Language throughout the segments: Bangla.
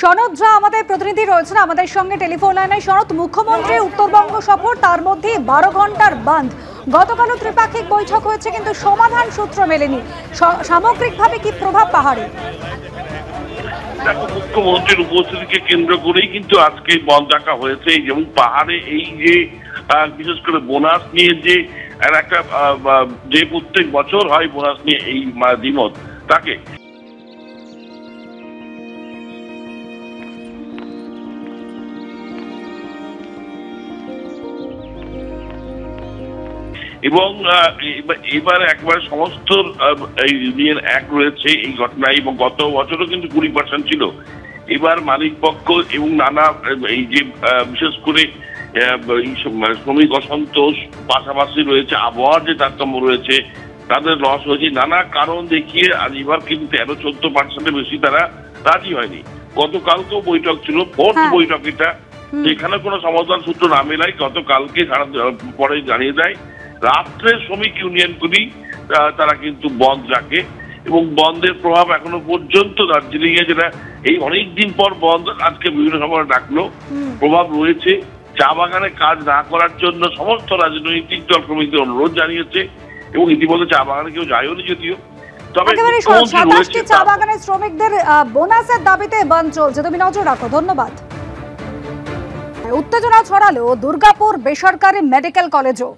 সনদ ঝা আমাদের প্রতিনিধি রয়েছেন আমাদের সঙ্গে টেলিফোন লাইনে। সনদ, মুখ্যমন্ত্রীর উত্তরবঙ্গ সফর, তার মধ্যে 12 ঘন্টার বন্ধ। গতকালও ত্রিপাক্ষিক বৈঠক হয়েছে কিন্তু সমাধান সূত্র মেলেনি। সামগ্রিকভাবে কি প্রভাব পাহাড়ে? মুখ্যমন্ত্রীর উপস্থিতিকে কেন্দ্র করেই কিন্তু আজকে বন্ধ ডাকা হয়েছে। যেমন পাহাড়ে এই যে বিশেষ করে বোনাস নিয়ে যে একটা যে প্রত্যেক বছর হয় বোনাস নিয়ে এই দ্বিমত তাকে এবং এবার একবার সমস্ত ইউনিয়ন এক রয়েছে এই ঘটনায়, এবং গত বছরও কিন্তু 20% ছিল। এবার মালিক পক্ষ এবং নানা এই যে বিশেষ করে শ্রমিক অসন্তোষ, পাশাপাশি রয়েছে আবহাওয়ার যে তারতম্য রয়েছে, তাদের লস হয়েছে নানা কারণ দেখিয়ে আজ এবার কিন্তু 13-14% বেশি তারা রাজি হয়নি। গতকালকেও বৈঠক ছিল, ফোর্থ বৈঠক এটা, যেখানে কোনো সমাধান সূত্র না মেলায় গতকালকে পরে জানিয়ে দেয় রাত্রে শ্রমিক ইউনিয়নগুলি তারা কিন্তু বন্ধ রাখে, এবং বন্ধের প্রভাব এখনো পর্যন্ত দার্জিলিং এ, যেটা এই অনেকদিন পর বন্ধ আজকে বিভিন্ন সময় ডাকলো, প্রভাব রয়েছে। চা বাগানে কাজ না করার জন্য সমস্ত রাজনৈতিক দল কর্মীদের অনুরোধ জানিয়েছে, এবং ইতিমধ্যে চা বাগানে কেউ যায়নি যদিও। তবে চা বাগানের শ্রমিকদের বোনাসের দাবিতে বন্ধ চলছে, তুমি নজর রাখো। ধন্যবাদ। উত্তেজনা ছড়ালো দুর্গাপুর বেসরকারি মেডিকেল কলেজও।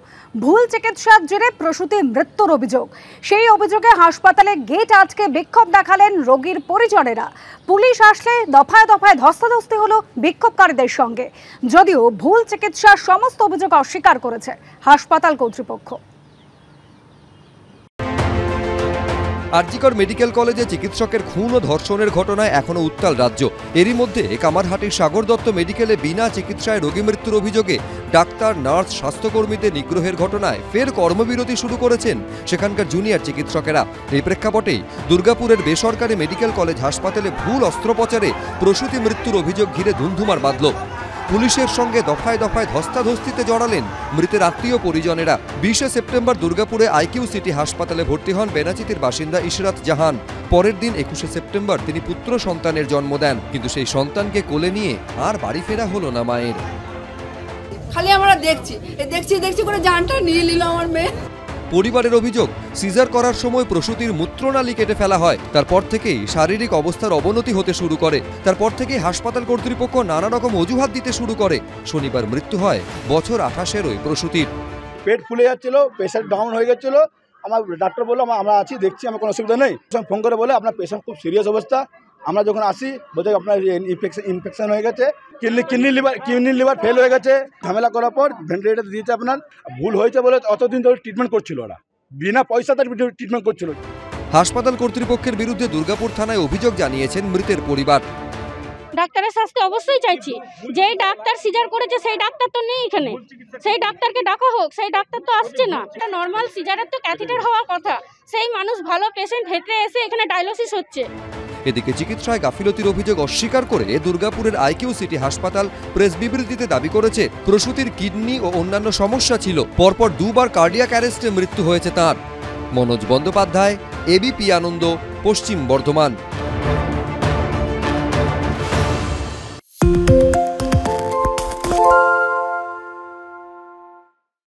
ভুল চিকিৎসার জেরে প্রসূতি মৃত্যুর অভিযোগ। সেই অভিযোগে হাসপাতালে গেট আজকে বিক্ষোভ দেখালেন রোগীর পরিজনেরা। পুলিশ আসলে দফায় দফায় ধস্তাধস্তি হলো বিক্ষোভকারীদের সঙ্গে, যদিও ভুল চিকিৎসার সমস্ত অভিযোগ অস্বীকার করেছে হাসপাতাল কর্তৃপক্ষ। আরজিকর মেডিকেল কলেজে চিকিৎসকের খুন ও ধর্ষণের ঘটনায় এখনো উত্তাল রাজ্য। এরই মধ্যে কামারহাটির সাগর দত্ত মেডিকেলে বিনা চিকিৎসায় রোগী মৃত্যুর অভিযোগে ডাক্তার, নার্স, স্বাস্থ্যকর্মীদের নিগ্রহের ঘটনায় ফের কর্মবিরতি শুরু করেছেন সেখানকার জুনিয়র চিকিৎসকেরা। এই প্রেক্ষাপটেই দুর্গাপুরের বেসরকারি মেডিকেল কলেজ হাসপাতালে ভুল অস্ত্রোপচারে প্রসূতি মৃত্যুর অভিযোগ ঘিরে ধুন্ধুমার বাঁধল। পুলিশের সঙ্গে দফায় দফায় ধস্তাধস্তিতে জড়ালেন মৃতের আত্মীয় পরিজনেরা। 20 সেপ্টেম্বর দুর্গাপুরে আইকিউ সিটি হাসপাতালে ভর্তি হন বেনাচিতির বাসিন্দা ইশরাত জাহান। পরের দিন 21 সেপ্টেম্বর তিনি পুত্র সন্তানের জন্ম দেন, কিন্তু সেই সন্তানকে কোলে নিয়ে আর বাড়ি ফেরা হলো না মায়ের। খালি আমরা দেখছি করে জানটা নিয়ে নিল আমার মেয়ে। পরিবারের অভিযোগ, সিজার করার সময় প্রসূতির মূত্রনালী কেটে ফেলা হয়। তারপর থেকেই শারীরিক অবস্থার অবনতি হতে শুরু করে। তারপর থেকেই হাসপাতাল কর্তৃপক্ষ নানা রকম অজুহাত দিতে শুরু করে। শনিবার মৃত্যু হয় বছর 28-এর ওই প্রসূতির। পেট ফুলে যাচ্ছিল, প্রেশার ডাউন হয়ে যাচ্ছিল। আমার ডাক্তার বললো আমরা আছি, দেখছি, আমার কোনো অসুবিধা নেই। ফোন করে বলে আপনার পেশেন্ট খুব সিরিয়াস অবস্থা। আমরা যখন আসি বলতে আপনার ইনফেকশন হয়ে গেছে, কিডনি লিভার ফেল হয়ে গেছে। ঝামেলা করার পর ভেন্টিলেটর দিয়েছে। আপনার ভুল হয়েছে বলে অতদিন ধরে ট্রিটমেন্ট করছিল, ওরা বিনা পয়সাতে ট্রিটমেন্ট করছিল। হাসপাতাল কর্তৃপক্ষের বিরুদ্ধে দুর্গাপুর থানায় অভিযোগ জানিয়েছেন মৃতের পরিবার। ডাক্তারের শাস্তি অবশ্যই চাইছি। যেই ডাক্তার সিজার করেছে সেই ডাক্তার তো নেই এখানে, সেই ডাক্তারকে ডাকা হোক। সেই ডাক্তার তো আসছে না। এটা নর্মাল সিজারের তো ক্যাথিটার হওয়ার কথা। সেই মানুষ ভালো পেশেন্ট হেঁটে এসে এখানে ডায়ালিসিস হচ্ছে। এদিকে চিকিৎসায় গাফিলতির অভিযোগ অস্বীকার করে দুর্গাপুরের আইকিউ সিটি হাসপাতাল প্রেস বিবৃতিতে দাবি করেছে প্রসূতির কিডনি ও অন্যান্য সমস্যা ছিল। পরপর 2 বার কার্ডিয়াক অ্যারেস্টে মৃত্যু হয়েছে তাঁর। মনোজ বন্দ্যোপাধ্যায়, এবিপি আনন্দ, পশ্চিম বর্ধমান।